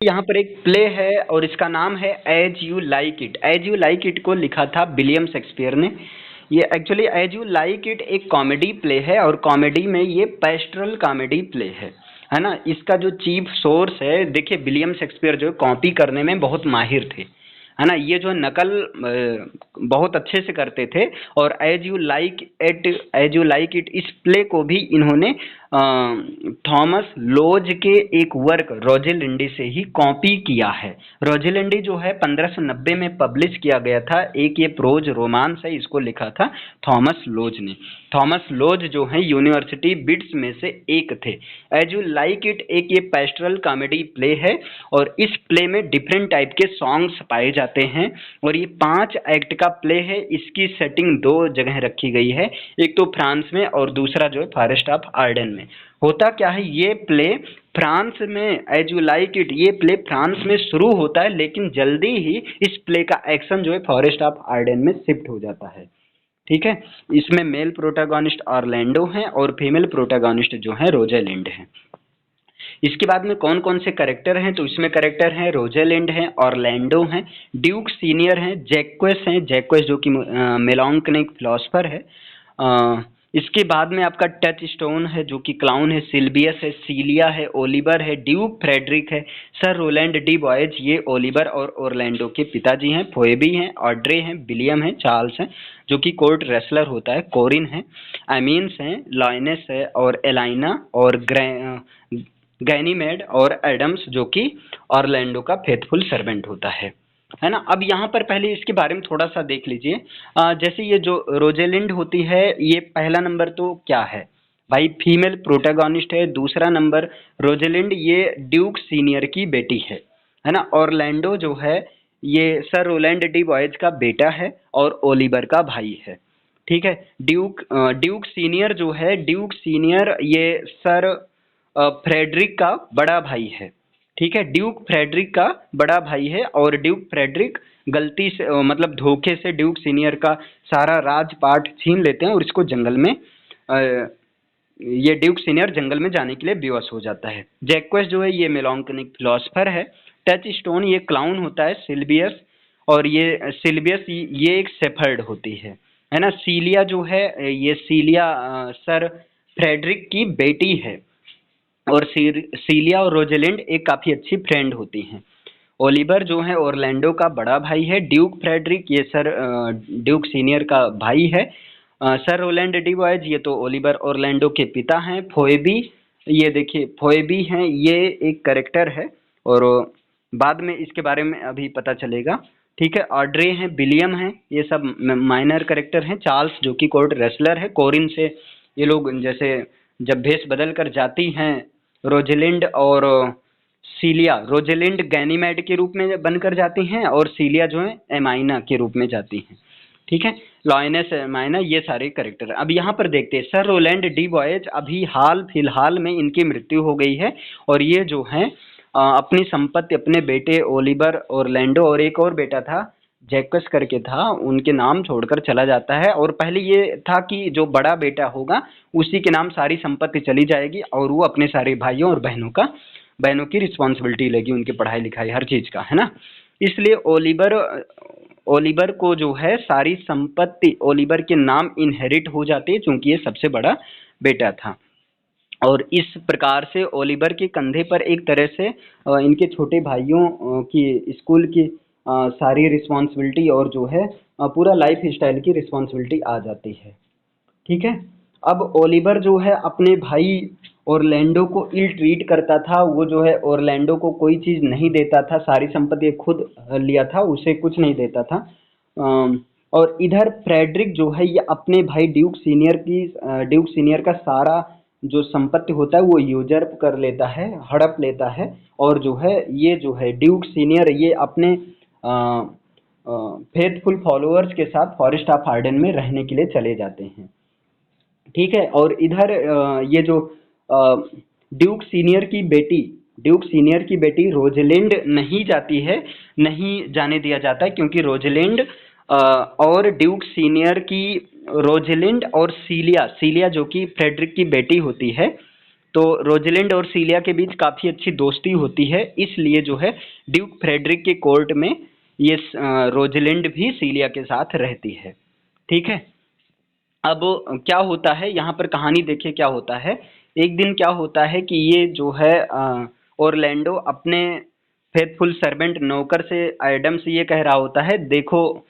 यहाँ पर एक प्ले है और इसका नाम है as you like it. As you like it को लिखा था विलियम शेक्सपियर ने। ये actually as you like it एक कॉमेडी प्ले है और कॉमेडी में ये पेस्ट्रल कॉमेडी प्ले है ना। इसका जो चीफ सोर्स है, देखिए विलियम शेक्सपियर जो कॉपी करने में बहुत माहिर थे, है ना। ये जो नकल बहुत अच्छे से करते थे और एज यू लाइक इट इस प्ले को भी इन्होंने थॉमस लोज के एक वर्क रोजेलिंडी से ही कॉपी किया है। रोजेलिंडी जो है 1590 में पब्लिश किया गया था। एक ये प्रोज रोमांस है, इसको लिखा था थॉमस लोज ने। थॉमस लोज जो है यूनिवर्सिटी बिट्स में से एक थे। एज यू लाइक इट एक ये पेस्ट्रल कॉमेडी प्ले है और इस प्ले में डिफरेंट टाइप के सॉन्ग्स पाए जाते हैं और ये 5 एक्ट का प्ले है। इसकी सेटिंग 2 जगह रखी गई है, एक तो फ्रांस में और दूसरा जो है फॉरेस्ट ऑफ आर्डेन में। होता क्या है, ये प्ले फ्रांस में एज यू लाइक इट ये प्ले फ्रांस में शुरू होता है, लेकिन जल्दी ही इस प्ले का एक्शन जो है फॉरेस्ट ऑफ आर्डेन में शिफ्ट हो जाता है। ठीक है, इसमें मेल प्रोटैगनिस्ट ऑरलैंडो हैं और फीमेल प्रोटैगनिस्ट जो है रोजेलिंड हैं। इसके बाद में कौन कौन से करेक्टर हैं, तो इसमें करेक्टर हैं रोजेलिंड हैं, ऑरलैंडो हैं, ड्यूक सीनियर हैं, जैक्वेस जो कि मेलांकनिक फिलोसफर है। इसके बाद में आपका टच स्टोन है जो कि क्लाउन है, सिल्वियस है, सीलिया है, ओलिवर है, ड्यूक फ्रेडरिक है, सर रोलैंड डी बॉयज ये ओलिवर और ओरलैंडो के पिताजी हैं, फोएबी हैं, ऑड्रे हैं, विलियम हैं, चार्ल्स हैं जो कि कोर्ट रेसलर होता है, कोरिन है, एमीन्स हैं, लाइनस है और एलाइना और गैनीमेड और एडम्स जो कि ऑरलैंडो का फेथफुल सर्वेंट होता है ना। अब यहाँ पर पहले इसके बारे में थोड़ा सा देख लीजिए। जैसे ये जो रोजेलिंड होती है, ये पहला नंबर तो क्या है भाई, फीमेल प्रोटैगनिस्ट है। दूसरा नंबर रोजेलिंड ये ड्यूक सीनियर की बेटी है ना। ऑरलैंडो जो है ये सर रोलैंड डी बॉयज का बेटा है और ओलिवर का भाई है। ठीक है, ड्यूक सीनियर जो है, ड्यूक सीनियर ये सर फ्रेडरिक का बड़ा भाई है। ठीक है, ड्यूक फ्रेडरिक का बड़ा भाई है और ड्यूक फ्रेडरिक गलती से मतलब धोखे से ड्यूक सीनियर का सारा राजपाट छीन लेते हैं और इसको जंगल में ये ड्यूक सीनियर जंगल में जाने के लिए बेवश हो जाता है। जैक्वेस जो है ये मेलांकनिक फिलोसफर है। टच स्टोन ये क्लाउन होता है, सिल्वियस और ये सिल्वियस ये एक शेफर्ड होती है ना। सीलिया जो है ये सीलिया सर फ्रेडरिक की बेटी है और सीलिया और रोजेलिंड एक काफ़ी अच्छी फ्रेंड होती हैं। ओलिवर जो है ओरलैंडो का बड़ा भाई है। ड्यूक फ्रेडरिक ये सर ड्यूक सीनियर का भाई है। सर रोलैंड डी बॉयज ये तो ओलिवर ओरलैंडो के पिता हैं। फोएबी ये देखिए फोएबी हैं, ये एक करेक्टर है और बाद में इसके बारे में अभी पता चलेगा। ठीक है, ऑड्रे हैं, विलियम हैं, ये सब माइनर करेक्टर हैं। चार्ल्स जो कि कोर्ट रेसलर है। कोरिन से ये लोग जैसे जब भेष बदल कर जाती हैं रोजेलिंड और सीलिया, रोजेलिंड गैनीमेड के रूप में बनकर जाती हैं और सीलिया जो है एमाइना के रूप में जाती हैं। ठीक है, लॉयनेस एमाइना ये सारे करेक्टर। अब यहाँ पर देखते हैं सर रोलैंड डी बॉयज अभी हाल फिलहाल में इनकी मृत्यु हो गई है और ये जो है अपनी संपत्ति अपने बेटे ओलिवर ओरलैंडो और एक और बेटा था जैक्वस करके था, उनके नाम छोड़कर चला जाता है। और पहले ये था कि जो बड़ा बेटा होगा उसी के नाम सारी संपत्ति चली जाएगी और वो अपने सारे भाइयों और बहनों की रिस्पॉन्सिबिलिटी लेगी, उनकी पढ़ाई लिखाई हर चीज़ का, है ना। इसलिए ओलिवर को जो है सारी संपत्ति ओलिवर के नाम इनहेरिट हो जाती है क्योंकि ये सबसे बड़ा बेटा था। और इस प्रकार से ओलिवर के कंधे पर एक तरह से इनके छोटे भाइयों की स्कूल की सारी रिस्पॉन्सिबिलिटी और जो है पूरा लाइफ स्टाइल की रिस्पॉन्सिबिलिटी आ जाती है। ठीक है, अब ओलिवर जो है अपने भाई ओरलैंडो को इल ट्रीट करता था। वो जो है ओरलैंडो को कोई चीज़ नहीं देता था, सारी संपत्ति खुद लिया था, उसे कुछ नहीं देता था। और इधर फ्रेडरिक जो है ये अपने भाई ड्यूक सीनियर का सारा जो संपत्ति होता है वो यूजर्प कर लेता है, हड़प लेता है। और जो है ये जो है ड्यूक सीनियर ये अपने फेथफुल फॉलोअर्स के साथ फॉरेस्ट ऑफ आर्डेन में रहने के लिए चले जाते हैं। ठीक है, और इधर ये जो ड्यूक सीनियर की बेटी रोजेलिंड नहीं जाती है, नहीं जाने दिया जाता है क्योंकि रोजेलिंड और ड्यूक सीनियर की रोजेलिंड और सीलिया जो कि फ्रेडरिक की बेटी होती है, तो रोजलिंड और सीलिया के बीच काफी अच्छी दोस्ती होती है, इसलिए जो है ड्यूक फ्रेडरिक के कोर्ट में ये रोजलिंड भी सीलिया के साथ रहती है। ठीक है, अब क्या होता है यहाँ पर कहानी देखिए क्या होता है। एक दिन क्या होता है कि ये जो है ओरलैंडो अपने फेथफुल सर्वेंट नौकर से एडम से ये कह रहा होता है, देखो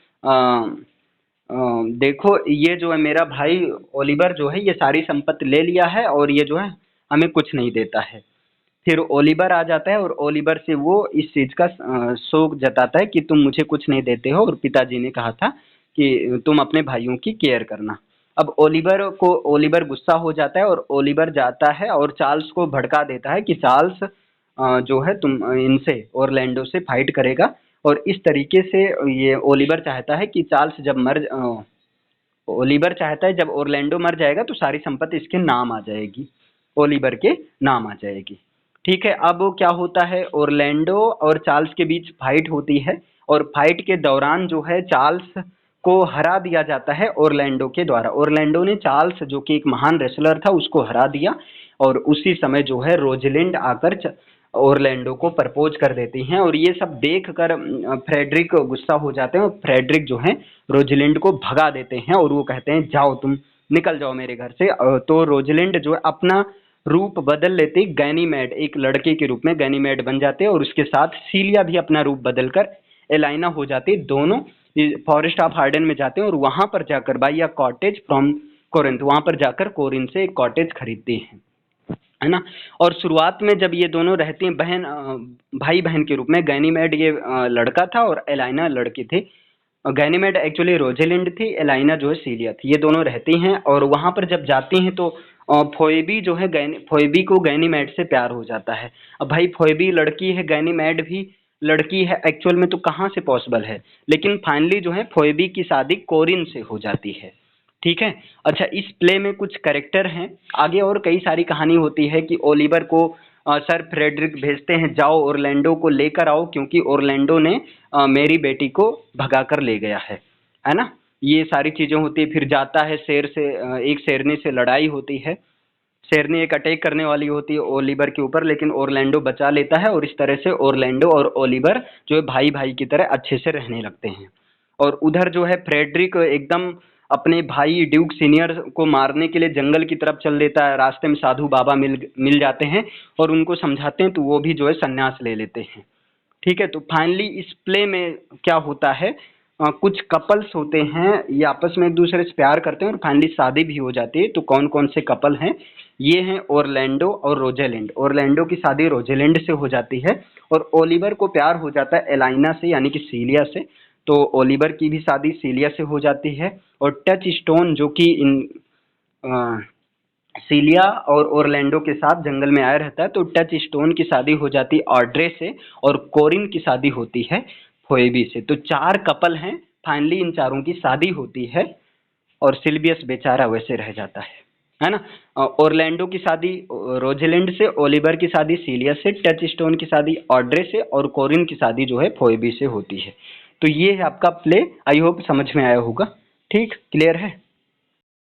देखो ये जो है मेरा भाई ओलिवर जो है ये सारी संपत्ति ले लिया है और ये जो है हमें कुछ नहीं देता है। फिर ओलिवर आ जाता है और ओलिवर से वो इस चीज का शोक जताता है कि तुम मुझे कुछ नहीं देते हो और पिताजी ने कहा था कि तुम अपने भाइयों की केयर करना। अब ओलिवर गुस्सा हो जाता है और ओलिवर जाता है और चार्ल्स को भड़का देता है कि चार्ल्स जो है तुम इनसे ओरलैंडो से फाइट करेगा। और इस तरीके से ये ओलिवर चाहता है जब ओरलैंडो मर जाएगा तो सारी संपत्ति इसके नाम आ जाएगी, ओलिवर के नाम आ जाएगी। ठीक है, अब क्या होता है ओरलैंडो और चार्ल्स के बीच फाइट होती है और फाइट के दौरान जो है चार्ल्स को हरा दिया जाता है ओरलैंडो के द्वारा। ओरलैंडो ने चार्ल्स जो कि एक महान रेसलर था उसको हरा दिया और उसी समय जो है रोजलिंड आकर ओरलैंडो को प्रपोज कर देती हैं और ये सब देख कर फ्रेडरिक गुस्सा हो जाते हैं और फ्रेडरिक जो है रोजलिंड को भगा देते हैं और वो कहते हैं जाओ तुम निकल जाओ मेरे घर से। तो रोजलिंड जो है अपना रूप बदल लेती, गैनीमेड एक लड़के के रूप में गैनीमेड बन जाते हैं और उसके साथ सीलिया भी अपना रूप बदलकर एलाइना हो जाती। दोनों फॉरेस्ट ऑफ हार्डन में जाते हैं और वहां पर जाकर by a cottage from Corinth, वहां पर जाकर कोरिंथ से एक कॉटेज खरीदती हैं, है ना। और शुरुआत में जब ये दोनों रहती हैं भाई बहन के रूप में, गैनीमेड ये लड़का था और एलाइना लड़की थी। गैनीमेड एक्चुअली रोजेलिंड थी, एलाइना जो है सीलिया थी। ये दोनों रहती हैं और वहां पर जब जाती हैं तो फोएबी जो है फोएबी को गैनीमेड से प्यार हो जाता है। अब भाई फोएबी लड़की है, गैनीमेड भी लड़की है, एक्चुअल में तो कहाँ से पॉसिबल है, लेकिन फाइनली जो है फोएबी की शादी कोरिन से हो जाती है। ठीक है, अच्छा इस प्ले में कुछ कैरेक्टर हैं, आगे और कई सारी कहानी होती है कि ओलिवर को सर फ्रेडरिक भेजते हैं जाओ ओरलैंडो को लेकर आओ क्योंकि ओरलैंडो ने मेरी बेटी को भगा कर ले गया है ना। ये सारी चीजें होती है। फिर जाता है शेर से, एक शेरनी से लड़ाई होती है, शेरनी एक अटैक करने वाली होती है ओलिवर के ऊपर लेकिन ओरलैंडो बचा लेता है और इस तरह से ओरलैंडो और ओलिवर जो है भाई भाई की तरह अच्छे से रहने लगते हैं। और उधर जो है फ्रेडरिक एकदम अपने भाई ड्यूक सीनियर को मारने के लिए जंगल की तरफ चल देता है। रास्ते में साधु बाबा मिल जाते हैं और उनको समझाते हैं तो वो भी जो है संन्यास ले लेते हैं। ठीक है, तो फाइनली इस प्ले में क्या होता है, कुछ कपल्स होते हैं ये आपस में एक दूसरे से प्यार करते हैं और फाइनली शादी भी हो जाती है। तो कौन कौन से कपल हैं, ये हैं ओरलैंडो और रोजेलिंड। ओरलैंडो की शादी रोजेलिंड से हो जाती है और ओलिवर को प्यार हो जाता है एलाइना से यानी कि सीलिया से, तो ओलिवर की भी शादी सीलिया से हो जाती है। और टच स्टोन जो कि सीलिया और ओरलैंडो के साथ जंगल में आया रहता है, तो टच स्टोन की शादी हो जाती है ऑड्रे से और कोरिन की शादी होती है फोएबी से। तो 4 कपल हैं, फाइनली इन चारों की शादी होती है और सिल्वियस बेचारा वैसे रह जाता है ना। ओरलैंडो की शादी रोजेलिंड से, ओलिवर की शादी सीलिया से, टच स्टोन की शादी ऑड्रे से और कोरिन की शादी जो है फोएबी से होती है। तो ये है आपका प्ले, आई होप समझ में आया होगा। ठीक, क्लियर है।